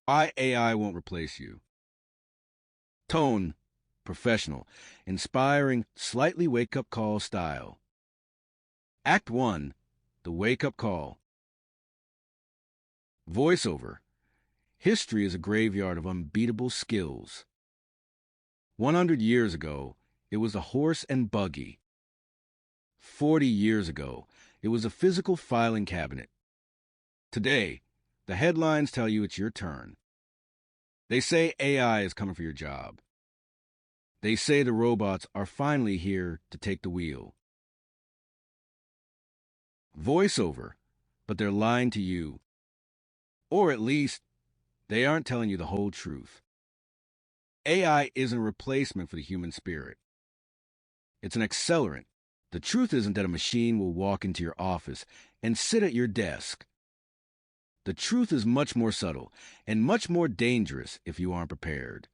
Why AI won't replace you. Tone, professional, inspiring, slightly wake-up call style. Act 1, the wake-up call. Voiceover. History is a graveyard of unbeatable skills. 100 years ago, it was a horse and buggy. 40 years ago, it was a physical filing cabinet. Today, the headlines tell you it's your turn. They say AI is coming for your job. They say the robots are finally here to take the wheel. Voiceover, but they're lying to you. Or at least, they aren't telling you the whole truth. AI isn't a replacement for the human spirit. It's an accelerant. The truth isn't that a machine will walk into your office and sit at your desk. The truth is much more subtle and much more dangerous if you aren't prepared.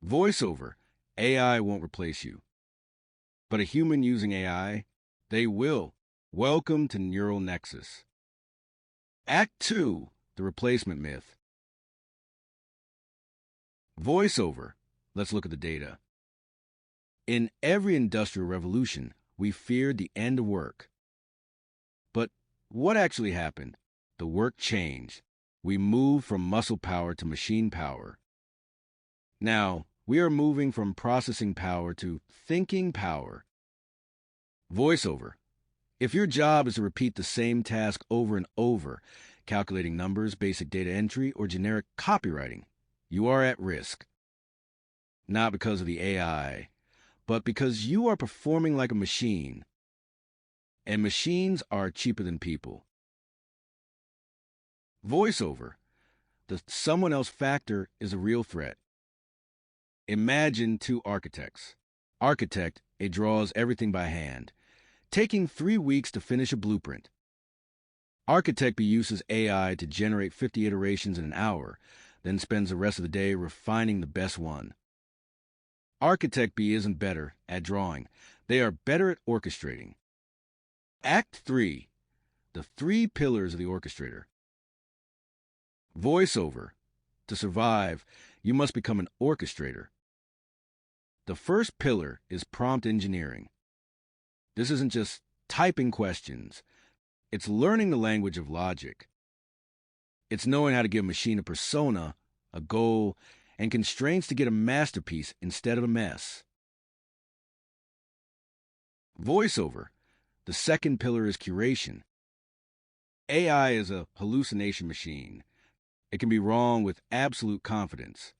Voiceover, AI won't replace you. But a human using AI, they will. Welcome to Neural Nexus. Act 2, the replacement myth. Voiceover. Let's look at the data. In every industrial revolution, we feared the end of work. But what actually happened? The work changed. We moved from muscle power to machine power. Now, we are moving from processing power to thinking power. Voiceover. If your job is to repeat the same task over and over, calculating numbers, basic data entry, or generic copywriting, you are at risk. Not because of the AI, but because you are performing like a machine. And machines are cheaper than people. Voiceover. The someone else factor is a real threat. Imagine two architects. Architect, A draws everything by hand, taking 3 weeks to finish a blueprint. Architect B uses AI to generate 50 iterations in an hour, then spends the rest of the day refining the best one. Architect B isn't better at drawing. They are better at orchestrating. Act 3. The 3 pillars of the orchestrator. Voiceover. To survive, you must become an orchestrator. The first pillar is prompt engineering. This isn't just typing questions. It's learning the language of logic. It's knowing how to give a machine a persona, a goal, and constraints to get a masterpiece instead of a mess. Voiceover. The second pillar is curation. AI is a hallucination machine. It can be wrong with absolute confidence.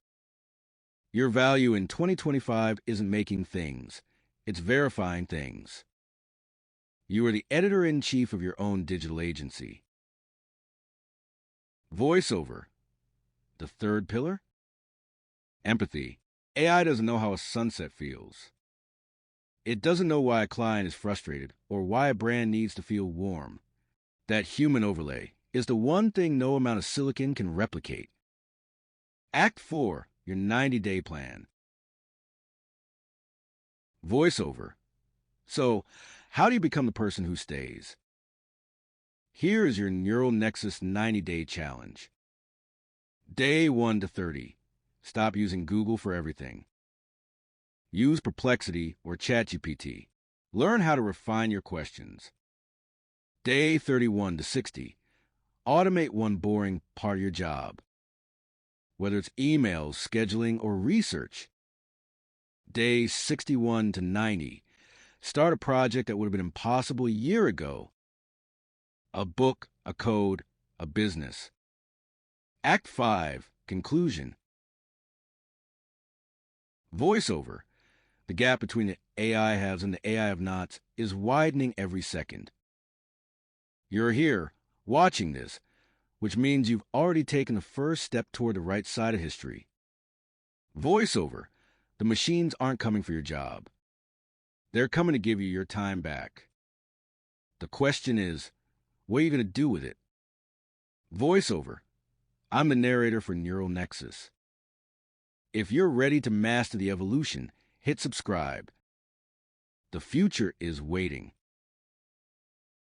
Your value in 2025 isn't making things. It's verifying things. You are the editor-in-chief of your own digital agency. Voiceover. The third pillar? Empathy. AI doesn't know how a sunset feels. It doesn't know why a client is frustrated or why a brand needs to feel warm. That human overlay is the one thing no amount of silicon can replicate. Act 4, your 90-day plan. Voiceover. So, how do you become the person who stays? Here is your Neural Nexus 90-day challenge. Day 1 to 30. Stop using Google for everything. Use Perplexity or ChatGPT. Learn how to refine your questions. Day 31 to 60. Automate one boring part of your job. Whether it's emails, scheduling, or research. Day 61 to 90. Start a project that would have been impossible a year ago. A book, a code, a business. Act 5, conclusion. Voiceover. The gap between the AI haves and the AI have nots is widening every second. You're here, watching this, which means you've already taken the first step toward the right side of history. Voiceover. The machines aren't coming for your job. They're coming to give you your time back. The question is, what are you going to do with it? Voiceover. I'm the narrator for Neural Nexus. If you're ready to master the evolution, hit subscribe. The future is waiting.